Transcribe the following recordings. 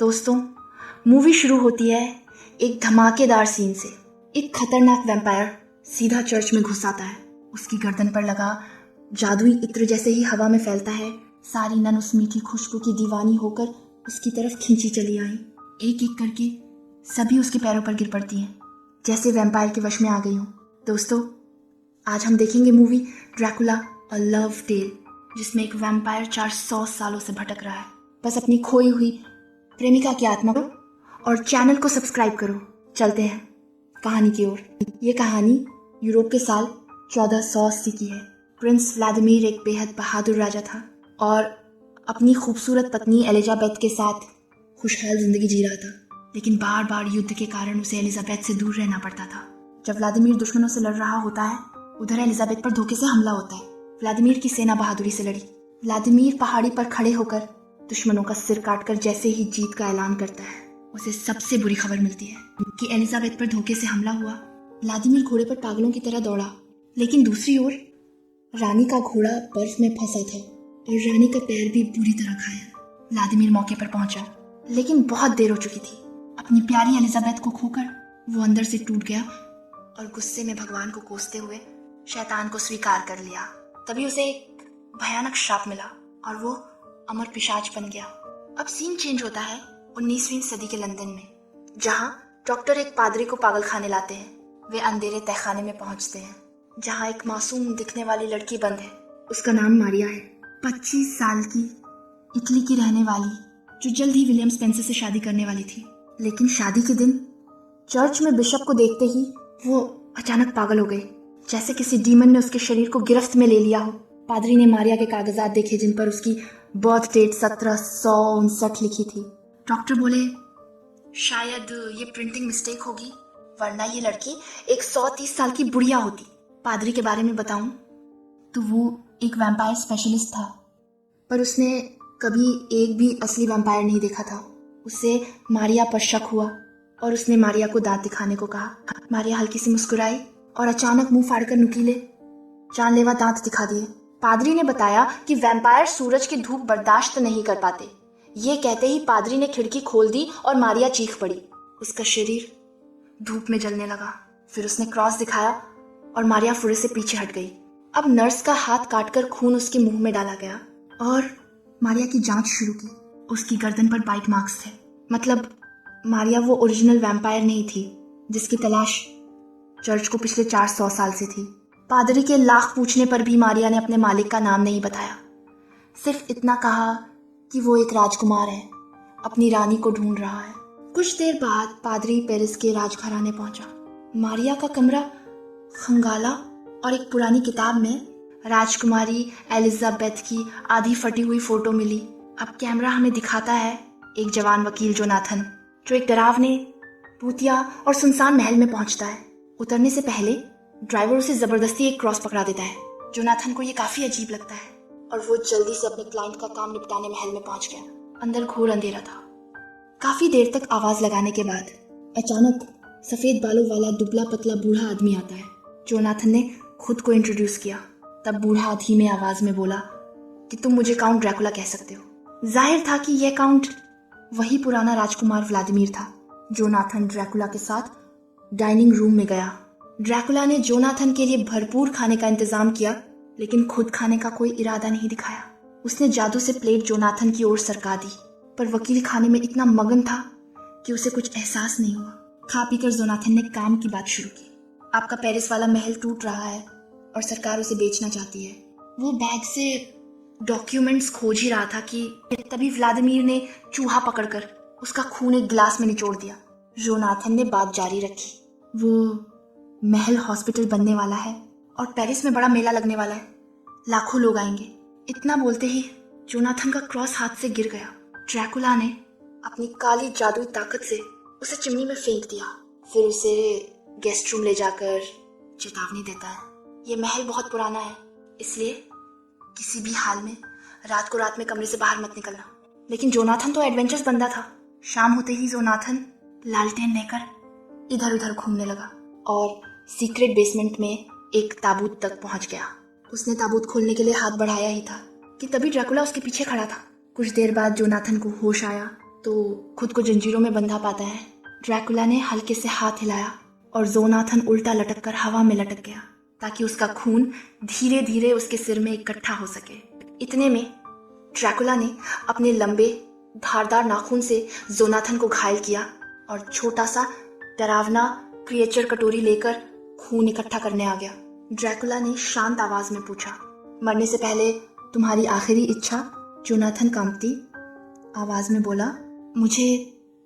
दोस्तों, मूवी शुरू होती है एक धमाकेदार सीन से। एक खतरनाक वैम्पायर सीधा चर्च में घुस आता है। उसकी गर्दन पर लगा जादुई इत्र जैसे ही हवा में फैलता है। सारी नन उस मीठी खुशबू की दीवानी होकर उसकी तरफ खींची चली आई। एक एक करके सभी उसके पैरों पर गिर पड़ती हैं, जैसे वैम्पायर के वश में आ गई हूँ। दोस्तों, आज हम देखेंगे movie Dracula a love tale, जिसमें एक वैम्पायर 400 सालों से भटक रहा है बस अपनी खोई हुई प्रेमिका की आत्मा को। और चैनल को सब्सक्राइब करो। चलते हैं कहानी की ओर। ये कहानी यूरोप के साल 1480 की है। प्रिंस व्लादिमीर एक बेहद बहादुर राजा था और अपनी खूबसूरत पत्नी एलिजाबेथ के साथ खुशहाल जिंदगी जी रहा था। लेकिन बार बार युद्ध के कारण उसे एलिजाबेथ से दूर रहना पड़ता था। जब व्लादिमीर दुश्मनों से लड़ रहा होता है, उधर एलिजाबेथ पर धोखे से हमला होता है। व्लादिमीर की सेना बहादुरी से लड़ी। व्लादिमीर पहाड़ी पर खड़े होकर दुश्मनों का सिर काटकर जैसे ही जीत का ऐलान करता है, उसे सबसे बुरी खबर मिलती है कि एलिजाबेथ पर धोखे से हमला हुआ। व्लादिमीर घोड़े पर पागलों की तरह दौड़ा, लेकिन दूसरी ओर रानी का घोड़ा बर्फ में फंसा था और रानी का पैर भी बुरी तरह घायल। व्लादिमीर मौके पर पहुंचा, लेकिन बहुत देर हो चुकी थी। अपनी प्यारी एलिजाबेथ को खोकर वो अंदर से टूट गया और गुस्से में भगवान को कोसते हुए शैतान को स्वीकार कर लिया। तभी उसे एक भयानक श्राप मिला और वो अमर पिशाच बन गया। अब सीन चेंज होता है 19वीं सदी के लंदन में, जहां डॉक्टर एक पादरी को पागल खाने लाते हैं। वे अंधेरे तहखाने में पहुंचते हैं, जहां एक मासूम दिखने वाली लड़की बंद है। उसका नाम मारिया है, 25 साल की, इटली की रहने वाली, जो जल्द ही विलियम स्पेंसर से शादी करने वाली थी। लेकिन शादी के दिन चर्च में बिशप को देखते ही वो अचानक पागल हो गई, जैसे किसी डीमन ने उसके शरीर को गिरफ्त में ले लिया हो। पादरी ने मारिया के कागजात देखे, जिन पर उसकी बर्थ डेट 1759 लिखी थी। डॉक्टर बोले, शायद ये प्रिंटिंग मिस्टेक होगी, वरना ये लड़की एक 130 साल की बुढ़िया होती। पादरी के बारे में बताऊं तो वो एक वैम्पायर स्पेशलिस्ट था, पर उसने कभी एक भी असली वैम्पायर नहीं देखा था। उसे मारिया पर शक हुआ और उसने मारिया को दांत दिखाने को कहा। मारिया हल्की सी मुस्कुराई और अचानक मुंह फाड़कर नुकीले जानलेवा दांत दिखा दिए। पादरी ने बताया कि वैम्पायर सूरज की धूप बर्दाश्त नहीं कर पाते। ये कहते ही पादरी ने खिड़की खोल दी और मारिया चीख पड़ी। उसका शरीर धूप में जलने लगा। फिर उसने क्रॉस दिखाया और मारिया फुरे से पीछे हट गई। अब नर्स का हाथ काटकर खून उसके मुंह में डाला गया और मारिया की जांच शुरू की। उसकी गर्दन पर बाइट मार्क्स थे। मतलब मारिया वो ओरिजिनल वैम्पायर नहीं थी जिसकी तलाश चर्च को पिछले 400 साल से थी। पादरी के लाख पूछने पर भी मारिया ने अपने मालिक का नाम नहीं बताया। सिर्फ इतना कहा कि वो एक राजकुमार है, अपनी रानी को ढूंढ रहा है। कुछ देर बाद पादरी पेरिस के राजघराने पहुंचा। मारिया का कमरा खंगाला और एक पुरानी किताब में राजकुमारी एलिजाबेथ की आधी फटी हुई फोटो मिली। अब कैमरा हमें दिखाता है एक जवान वकील जोनाथन, जो एक डरावने, भूतिया और सुनसान महल में पहुंचता है। उतरने से पहले ड्राइवर उसे जबरदस्ती एक क्रॉस पकड़ा देता है। जोनाथन को ये काफी अजीब लगता है और वो जल्दी से अपने क्लाइंट का काम निपटाने महल में पहुंच गया। अंदर घोर अंधेरा था। काफी देर तक आवाज लगाने के बाद अचानक सफेद बालों वाला दुबला पतला बूढ़ा आदमी आता है। जोनाथन ने खुद को इंट्रोड्यूस किया। तब बूढ़ा धीमे आवाज में बोला कि तुम मुझे काउंट ड्रैकुला कह सकते हो। जाहिर था कि यह काउंट वही पुराना राजकुमार व्लादिमीर था। जोनाथन ड्रैकुला के साथ डाइनिंग रूम में गया। ड्रैकुला ने जोनाथन के लिए भरपूर खाने का इंतजाम किया, लेकिन खुद खाने का कोई इरादा नहीं दिखाया। उसने जादू से प्लेट जोनाथन की ओर सरका दी, पर वकील खाने में इतना मगन था कि उसे कुछ एहसास नहीं हुआ। खा पीकर जोनाथन ने काम की बात शुरू की। आपका पेरिस वाला महल टूट रहा है और सरकार उसे बेचना चाहती है। वो बैग से डॉक्यूमेंट्स खोज ही रहा था कि तभी व्लादिमीर ने चूहा पकड़कर उसका खून एक गिलास में निचोड़ दिया। जोनाथन ने बात जारी रखी। वो महल हॉस्पिटल बनने वाला है और पेरिस में बड़ा मेला लगने वाला है, लाखों लोग आएंगे। इतना बोलते ही जोनाथन का क्रॉस हाथ से गिर गया। ड्रैकुला ने अपनी काली जादुई ताकत से उसे चिमनी में फेंक दिया। फिर उसे गेस्ट रूम ले जाकर चेतावनी देता है, ये महल बहुत पुराना है, इसलिए किसी भी हाल में रात में कमरे से बाहर मत निकलना। लेकिन जोनाथन तो एडवेंचर्स बंदा था। शाम होते ही जोनाथन लालटेन लेकर इधर उधर घूमने लगा और सीक्रेट बेसमेंट में एक ताबूत तक पहुंच गया। उसने ताबूत खोलने के लिए हाथ बढ़ाया ही था कि तभी ड्रैकुला उसके पीछे खड़ा था। कुछ देर बाद जोनाथन को होश आया तो खुद को जंजीरों में बंधा पाता है। ड्रैकुला ने हल्के से हाथ हिलाया और जोनाथन उल्टा लटक कर हवा में लटक गया ताकि उसका खून धीरे धीरे उसके सिर में इकट्ठा हो सके। इतने में ड्रैकुला ने अपने लंबे धारदार नाखून से जोनाथन को घायल किया और छोटा सा डरावना क्रिएचर कटोरी लेकर खून इकट्ठा करने आ गया। ड्रैकुला ने शांत आवाज में पूछा, मरने से पहले तुम्हारी आखिरी इच्छा? जोनाथन कांपती आवाज में बोला, मुझे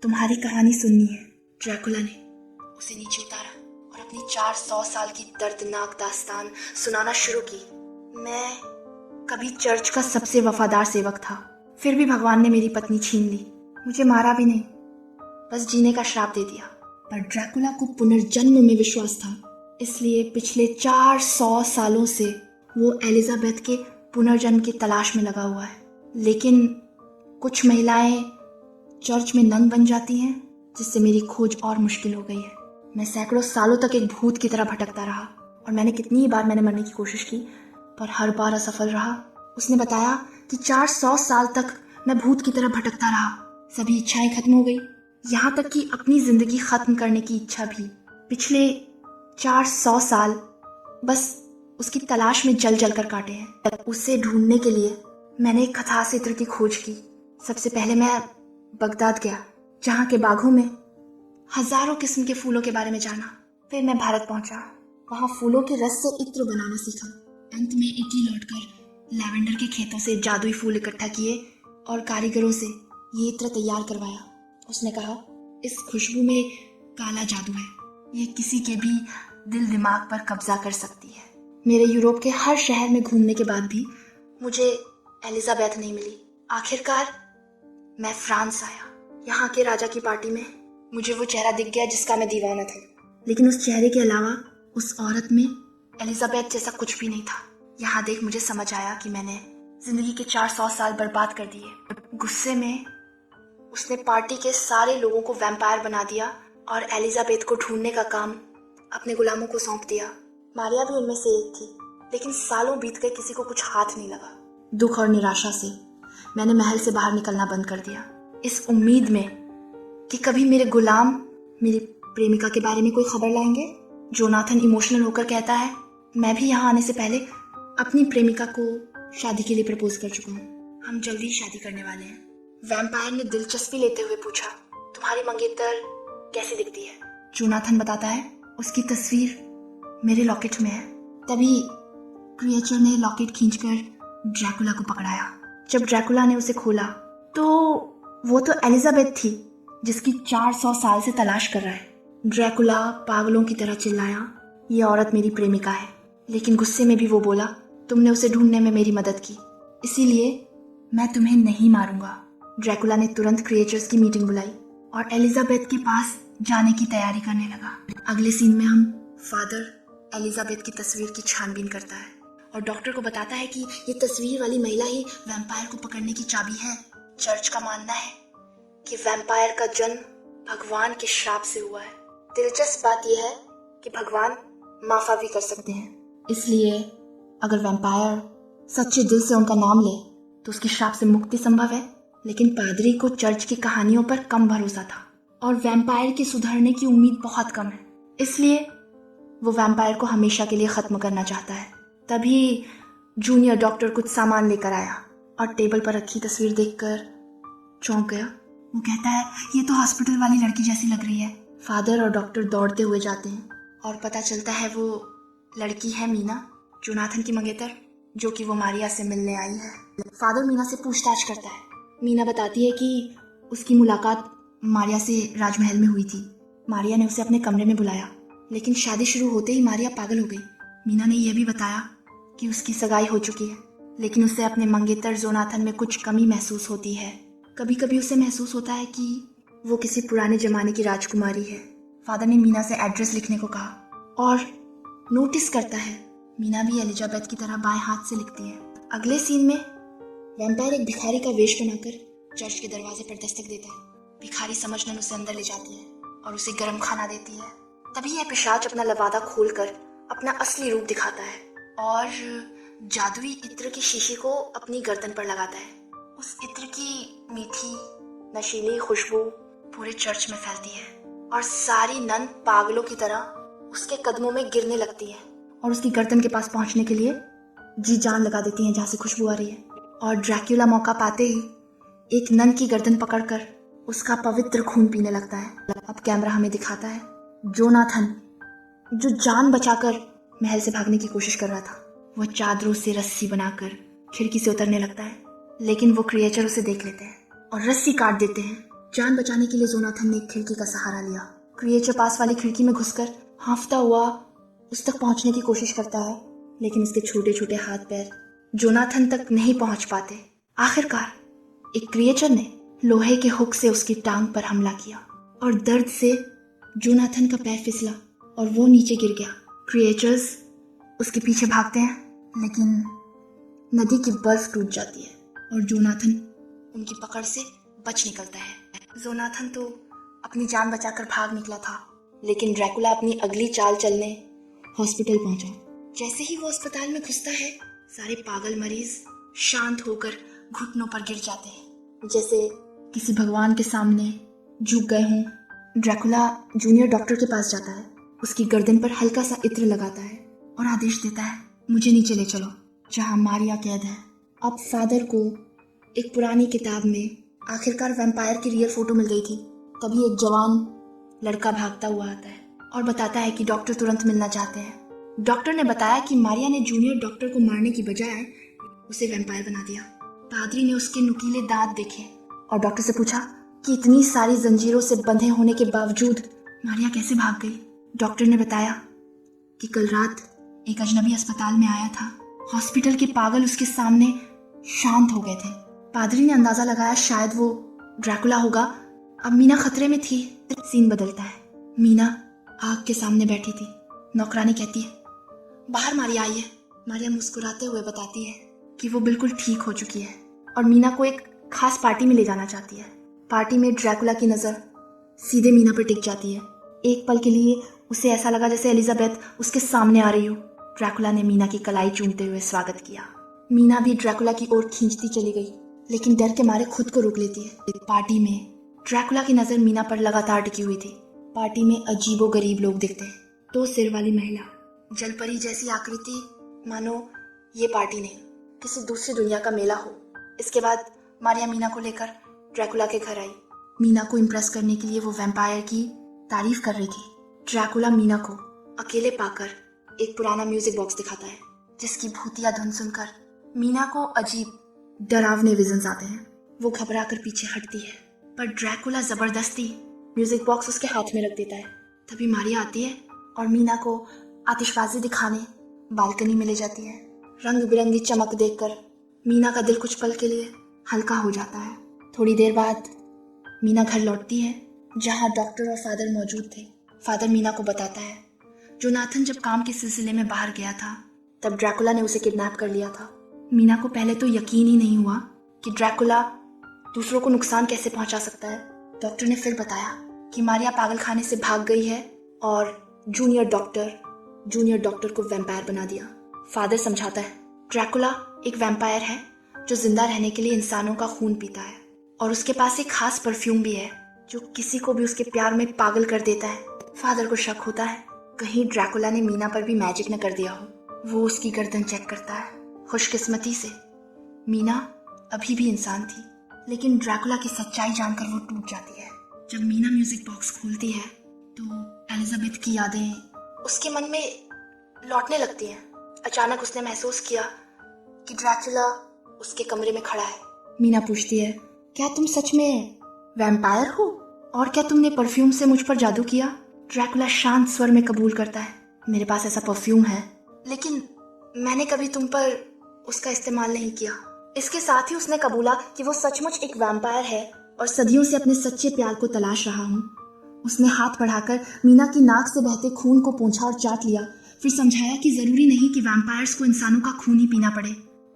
तुम्हारी कहानी सुननी है। ड्रैकुला ने उसे नीचे उतारा और अपनी 400 साल की दर्दनाक दास्तान सुनाना शुरू की। मैं कभी चर्च का सबसे वफादार सेवक था, फिर भी भगवान ने मेरी पत्नी छीन ली। मुझे मारा भी नहीं, बस जीने का श्राप दे दिया। पर ड्रैकुला को पुनर्जन्म में विश्वास था, इसलिए पिछले 400 सालों से वो एलिजाबेथ के पुनर्जन्म की तलाश में लगा हुआ है। लेकिन कुछ महिलाएं चर्च में नन बन जाती हैं, जिससे मेरी खोज और मुश्किल हो गई है। मैं सैकड़ों सालों तक एक भूत की तरह भटकता रहा और मैंने कितनी बार मरने की कोशिश की, पर हर बार असफल रहा। उसने बताया कि 400 साल तक मैं भूत की तरह भटकता रहा। सभी इच्छाएं खत्म हो गई, यहाँ तक कि अपनी जिंदगी खत्म करने की इच्छा भी। पिछले 400 साल बस उसकी तलाश में जल जल कर काटे हैं। उसे ढूंढने के लिए मैंने एक खतास इत्र की खोज की। सबसे पहले मैं बगदाद गया, जहाँ के बागों में हजारों किस्म के फूलों के बारे में जाना। फिर मैं भारत पहुंचा, वहाँ फूलों के रस से इत्र बनाना सीखा। अंत में इटली लौटकर लैवेंडर के खेतों से जादुई फूल इकट्ठा किए और कारीगरों से ये इत्र तैयार करवाया। उसने कहा, इस खुशबू में काला जादू है, ये किसी के भी दिल दिमाग पर कब्जा कर सकती है। मेरे यूरोप के हर शहर में घूमने के बाद भी मुझे एलिजाबेथ नहीं मिली। आखिरकार मैं फ्रांस आया। यहाँ के राजा की पार्टी में मुझे वो चेहरा दिख गया जिसका मैं दीवाना था, लेकिन उस चेहरे के अलावा उस औरत में एलिजाबेथ जैसा कुछ भी नहीं था। यहाँ देख मुझे समझ आया कि मैंने जिंदगी के 400 साल बर्बाद कर दिए। गुस्से में उसने पार्टी के सारे लोगों को वैम्पायर बना दिया और एलिजाबेथ को ढूंढने का काम अपने गुलामों को सौंप दिया। मारिया भी उनमें से एक थी, लेकिन सालों बीत गए, किसी को कुछ हाथ नहीं लगा। दुख और निराशा से मैंने महल से बाहर निकलना बंद कर दिया, इस उम्मीद में कि कभी मेरे गुलाम मेरी प्रेमिका के बारे में कोई खबर लाएंगे। जोनाथन इमोशनल होकर कहता है, मैं भी यहाँ आने से पहले अपनी प्रेमिका को शादी के लिए प्रपोज कर चुका हूँ। हम जल्दी शादी करने वाले हैं। वैम्पायर ने दिलचस्पी लेते हुए पूछा, तुम्हारी मंगेतर कैसी दिखती है? जोनाथन बताता है, उसकी तस्वीर मेरे लॉकेट में है। तभी क्रिएचर ने लॉकेट खींचकर ड्रैकुला को पकड़ाया। जब ड्रैकुला ने उसे खोला तो वो तो एलिजाबेथ थी जिसकी 400 साल से तलाश कर रहा है। ड्रैकुला पागलों की तरह चिल्लाया, ये औरत मेरी प्रेमिका है। लेकिन गुस्से में भी वो बोला, तुमने उसे ढूंढने में मेरी मदद की, इसीलिए मैं तुम्हें नहीं मारूंगा। ड्रैकुला ने तुरंत क्रिएचर्स की मीटिंग बुलाई और एलिजाबेथ के पास जाने की तैयारी करने लगा। अगले सीन में हम फादर एलिजाबेथ की तस्वीर की छानबीन करता है और डॉक्टर को बताता है कि ये तस्वीर वाली महिला ही वैम्पायर को पकड़ने की चाबी है। चर्च का मानना है कि वैम्पायर का जन्म भगवान के श्राप से हुआ है। दिलचस्प बात यह है कि भगवान माफा भी कर सकते हैं, इसलिए अगर वैम्पायर सच्चे दिल से उनका नाम ले तो उसकी श्राप से मुक्ति संभव है। लेकिन पादरी को चर्च की कहानियों पर कम भरोसा था और वैम्पायर के सुधरने की उम्मीद बहुत कम है, इसलिए वो वैम्पायर को हमेशा के लिए खत्म करना चाहता है। तभी जूनियर डॉक्टर कुछ सामान लेकर आया और टेबल पर रखी तस्वीर देखकर चौंक गया। वो कहता है, ये तो हॉस्पिटल वाली लड़की जैसी लग रही है। फादर और डॉक्टर दौड़ते हुए जाते हैं और पता चलता है वो लड़की है मीना, जोनाथन की मंगेतर, जो कि वो मारिया से मिलने आई है। फादर मीना से पूछताछ करता है। मीना बताती है कि उसकी मुलाकात मारिया से राजमहल में हुई थी। मारिया ने उसे अपने कमरे में बुलाया, लेकिन शादी शुरू होते ही मारिया पागल हो गई। मीना ने यह भी बताया कि उसकी सगाई हो चुकी है, लेकिन उसे अपने मंगेतर जोनाथन में कुछ कमी महसूस होती है। कभी कभी उसे महसूस होता है कि वो किसी पुराने जमाने की राजकुमारी है। फादर ने मीना से एड्रेस लिखने को कहा और नोटिस करता है मीना भी एलिजाबेथ की तरह बाएं हाथ से लिखती है। अगले सीन में वैम्पायर एक भिखारी का वेश बनाकर चर्च के दरवाजे पर दस्तक देता है। भिखारी समझकर उसे अंदर ले जाती है और उसे गर्म खाना देती है। तभी यह पिशाच अपना लवादा खोलकर अपना असली रूप दिखाता है और जादुई इत्र की शीशी को अपनी गर्दन पर लगाता है। उस इत्र की मीठी नशीली खुशबू पूरे चर्च में फैलती है और सारी नन पागलों की तरह उसके कदमों में गिरने लगती है और उसकी गर्दन के पास पहुंचने के लिए जी जान लगा देती हैं जहाँ से खुशबू आ रही है। और ड्रैक्युला मौका पाते ही एक नन की गर्दन पकड़कर उसका पवित्र खून पीने लगता है। अब कैमरा हमें दिखाता है जोनाथन, जो जान बचाकर महल से भागने की कोशिश कर रहा था, वो चादरों से रस्सी बनाकर खिड़की से उतरने लगता है, लेकिन वो क्रिएचर उसे देख लेते हैं और रस्सी काट देते हैं। जान बचाने के लिए जोनाथन ने एक खिड़की का सहारा लिया। क्रिएचर पास वाली खिड़की में घुसकर हांफता हुआ उस तक पहुंचने की कोशिश करता है, लेकिन उसके छोटे छोटे हाथ पैर जोनाथन तक नहीं पहुंच पाते। आखिरकार एक क्रिएचर ने लोहे के हुक से उसकी टांग पर हमला किया और दर्द से जोनाथन का पैर फिसला और वो नीचे गिर गया। क्रिएचर्स उसके पीछे भागते हैं, लेकिन नदी की बर्फ टूट जाती है और जोनाथन उनकी पकड़ से बच निकलता है। जोनाथन तो अपनी जान बचाकर भाग निकला था, लेकिन ड्रैकुला अपनी अगली चाल चलने हॉस्पिटल पहुंचा। जैसे ही वो अस्पताल में घुसता है, सारे पागल मरीज शांत होकर घुटनों पर गिर जाते हैं, जैसे किसी भगवान के सामने झुक गए हों। ड्रैकुला जूनियर डॉक्टर के पास जाता है, उसकी गर्दन पर हल्का सा इत्र लगाता है और आदेश देता है, मुझे नीचे ले चलो जहाँ मारिया कैद है। अब फादर को एक पुरानी किताब में आखिरकार वैम्पायर की रियल फोटो मिल गई थी। तभी एक जवान लड़का भागता हुआ आता है और बताता है कि डॉक्टर तुरंत मिलना चाहते हैं। डॉक्टर ने बताया कि मारिया ने जूनियर डॉक्टर को मारने की बजाय उसे वैम्पायर बना दिया। पादरी ने उसके नुकीले दांत देखे और डॉक्टर से पूछा कि इतनी सारी जंजीरों से बंधे होने के बावजूद मारिया कैसे भाग गई। डॉक्टर ने बताया कि कल रात एक अजनबी अस्पताल में आया था। हॉस्पिटल के पागल उसके सामने शांत हो गए थे। पादरी ने अंदाजा लगाया शायद वो ड्रैकुला होगा। अब मीना खतरे में थी। सीन बदलता है। मीना आग के सामने बैठी थी। नौकरानी कहती है, बाहर मारिया आई है। मारिया मुस्कुराते हुए बताती है कि वो बिल्कुल ठीक हो चुकी है और मीना को एक खास पार्टी में ले जाना चाहती है। पार्टी में ड्रैकुला की नज़र सीधे मीना पर टिक जाती है। एक पल के लिए उसे ऐसा लगा जैसे एलिजाबेथ उसके सामने आ रही हो। ड्रैकुला ने मीना की कलाई चूमते हुए स्वागत किया। मीना भी ड्रैकुला की ओर खींचती चली गई, लेकिन डर के मारे खुद को रोक लेती है। पार्टी में ड्रैकुला की नज़र मीना पर लगातार टिकी हुई थी। पार्टी में अजीबो गरीब लोग दिखते हैं। 2 सिर वाली महिला, जलपरी जैसी आकृति, मानो ये पार्टी नहीं किसी दूसरी दुनिया का मेला हो। इसके बाद मारिया मीना को लेकर ड्रैकुला के घर आई। मीना को इम्प्रेस करने के लिए वो वैम्पायर की तारीफ कर रही थी। ड्रैकुला मीना को अकेले पाकर एक पुराना म्यूजिक बॉक्स दिखाता है, जिसकी भूतिया धुन सुनकर मीना को अजीब डरावने विजन्स आते हैं। वो घबरा कर पीछे हटती है, पर ड्रैकुला जबरदस्ती म्यूजिक बॉक्स उसके हाथ में रख देता है। तभी मारिया आती है और मीना को आतिशबाजी दिखाने बालकनी में ले जाती है। रंग बिरंगी चमक देखकर मीना का दिल कुछ पल के लिए हल्का हो जाता है। थोड़ी देर बाद मीना घर लौटती है, जहाँ डॉक्टर और फादर मौजूद थे। फादर मीना को बताता है, जोनाथन जब काम के सिलसिले में बाहर गया था, तब ड्रैकुला ने उसे किडनैप कर लिया था। मीना को पहले तो यकीन ही नहीं हुआ कि ड्रैकुला दूसरों को नुकसान कैसे पहुंचा सकता है। डॉक्टर ने फिर बताया कि मारिया पागल खाने से भाग गई है और जूनियर डॉक्टर को वैम्पायर बना दिया। फादर समझाता है, ड्रैकुला एक वैम्पायर है जो जिंदा रहने के लिए इंसानों का खून पीता है और उसके पास एक खास परफ्यूम भी है जो किसी को भी उसके प्यार में पागल कर देता है। फादर को शक होता है कहीं ड्रैकुला ने मीना पर भी मैजिक न कर दिया हो। वो उसकी गर्दन चेक करता है। खुशकिस्मती से मीना अभी भी इंसान थी, लेकिन ड्रैकुला की सच्चाई जानकर वो टूट जाती है। जब मीना म्यूजिक बॉक्स खोलती है तो एलिजाबेथ की यादें उसके मन में लौटने लगती हैं। अचानक उसने महसूस किया कि ड्रैकुला उसके कमरे में खड़ा है। मीना पूछती है, क्या तुम सच में वैम्पायर हो और क्या तुमने परफ्यूम से मुझ पर जादू किया? ड्रैकुला शांत स्वर में कबूल करता है, मेरे पास ऐसा परफ्यूम है, लेकिन मैंने कभी तुम पर उसका इस्तेमाल नहीं किया। इसके साथ ही उसने कबूला कि वो सचमुच एक वैम्पायर है और सदियों से अपने सच्चे प्यार को तलाश रहा हूँ। उसने हाथ बढ़ाकर मीना की नाक से बहते खून को पोंछा और चाट लिया, फिर समझाया कि जरूरी नहीं कि वैम्पायर्स को इंसानों का खून ही पीना पड़े।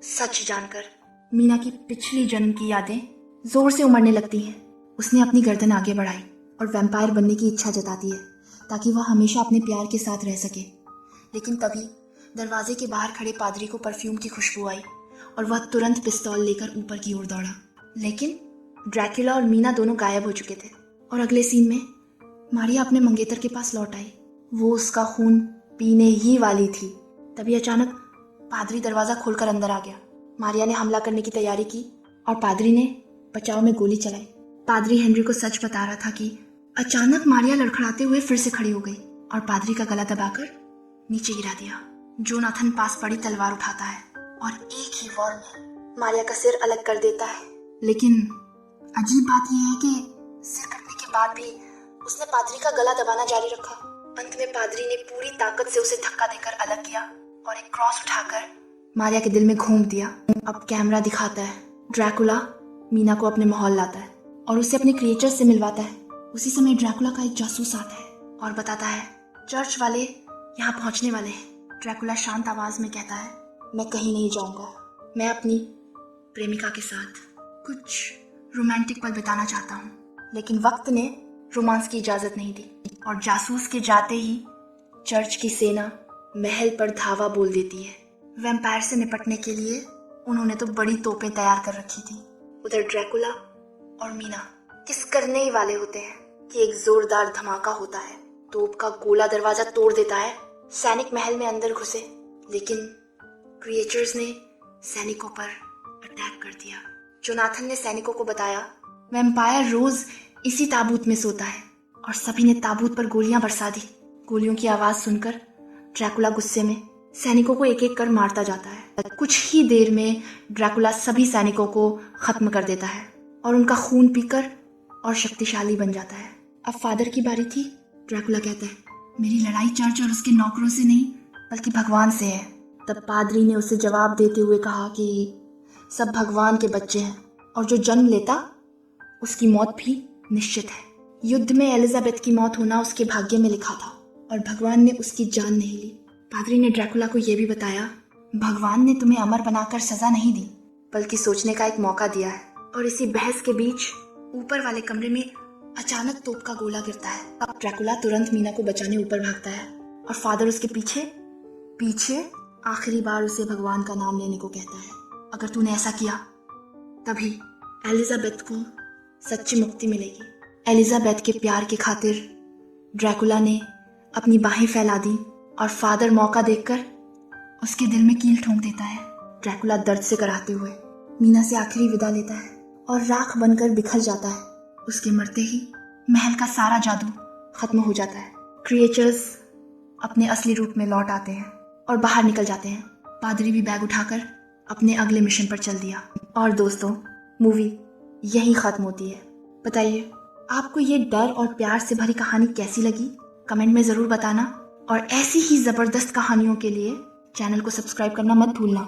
सच जानकर मीना की पिछली जन्म की यादें जोर से उमड़ने लगती हैं। उसने अपनी गर्दन आगे बढ़ाई और वैम्पायर बनने की इच्छा जताती है ताकि वह हमेशा अपने प्यार के साथ रह सके। लेकिन तभी दरवाजे के बाहर खड़े पादरी को परफ्यूम की खुशबू आई और वह तुरंत पिस्तौल लेकर ऊपर की ओर दौड़ा। लेकिन ड्रैकुला और मीना दोनों गायब हो चुके थे और अगले सीन में मारिया अपने मंगेतर के पास लौट आई। वो उसका खून पीने ही वाली थी। तभी अचानक पादरी दरवाज़ा खोलकर अंदर आ गया। मारिया ने हमला करने की तैयारी की और पादरी ने बचाव में गोली चलाई। पादरी हेनरी को सच बता रहा था कि अचानक मारिया लड़खड़ाते हुए फिर से खड़ी हो गई और पादरी का गला दबाकर नीचे गिरा दिया। जोनाथन पास पड़ी तलवार उठाता है और एक ही वार में मारिया का सिर अलग कर देता है। लेकिन अजीब बात यह है कि सिर कटने के बाद भी उसने पादरी का गला दबाना जारी रखा। अंत में पादरी ने पूरी ताकत से उसे धक्का देकर अलग किया और एक क्रॉस उठाकर मारिया के दिल में घूम दिया। अब कैमरा दिखाता है ड्रैकुला मीना को अपने महल लाता है और उसे अपने क्रिएचर से मिलवाता है। उसी समय ड्रैकुला का एक जासूस आता है और बताता है चर्च वाले यहाँ पहुँचने वाले हैं। ड्रैकुला शांत आवाज में कहता है मैं कहीं नहीं जाऊंगा, मैं अपनी प्रेमिका के साथ कुछ रोमांटिक पल बिताना चाहता हूँ। लेकिन वक्त ने रोमांस की इजाजत नहीं दी और जासूस के जाते ही चर्च की सेना महल पर धावा बोल देती है। वैम्पायर से निपटने के लिए उन्होंने तो बड़ी तोपें तैयार कर रखी थी। उधर ड्रैकुला और मीना किस करने ही वाले होते हैं कि एक जोरदार धमाका होता है। तोप का गोला दरवाजा तोड़ देता है। सैनिक महल में अंदर घुसे लेकिन क्रिएचर्स ने सैनिकों पर अटैक कर दिया। जोनाथन ने सैनिकों को बताया वैम्पायर रोज इसी ताबूत में सोता है और सभी ने ताबूत पर गोलियां बरसा दी। गोलियों की आवाज सुनकर ड्रैकुला गुस्से में सैनिकों को एक एक कर मारता जाता है। कुछ ही देर में ड्रैकुला सभी सैनिकों को खत्म कर देता है और उनका खून पीकर और शक्तिशाली बन जाता है। अब फादर की बारी थी। ड्रैकुला कहता है मेरी लड़ाई चर्च और उसके नौकरों से नहीं बल्कि भगवान से है। तब पादरी ने उसे जवाब देते हुए कहा कि सब भगवान के बच्चे हैं और जो जन्म लेता उसकी मौत भी निश्चित है। युद्ध में एलिजाबेथ की मौत होना उसके भाग्य में लिखा था और भगवान ने उसकी जान नहीं ली। पादरी ने ड्रैकुला को यह भी बताया भगवान ने तुम्हें अमर बनाकर सजा नहीं दी बल्कि सोचने का एक मौका दिया है। और इसी बहस के बीच ऊपर वाले कमरे में अचानक तोप का गोला गिरता है। अब ड्रैकुला तुरंत मीना को बचाने ऊपर भागता है और फादर उसके पीछे आखिरी बार उसे भगवान का नाम लेने को कहता है। अगर तूने ऐसा किया तभी एलिजाबेथ को सच्ची मुक्ति मिलेगी। एलिजाबेथ के प्यार की खातिर ड्रैकुला ने अपनी बाहें फैला दी और फादर मौका देखकर उसके दिल में कील ठोंक देता है। ड्रैकुला दर्द से कराहते हुए मीना से आखिरी विदा लेता है और राख बनकर बिखर जाता है। उसके मरते ही महल का सारा जादू खत्म हो जाता है। क्रिएचर्स अपने असली रूप में लौट आते हैं और बाहर निकल जाते हैं। पादरी भी बैग उठाकर अपने अगले मिशन पर चल दिया। और दोस्तों मूवी यहीं खत्म होती है। बताइए आपको ये डर और प्यार से भरी कहानी कैसी लगी? कमेंट में ज़रूर बताना और ऐसी ही ज़बरदस्त कहानियों के लिए चैनल को सब्सक्राइब करना मत भूलना।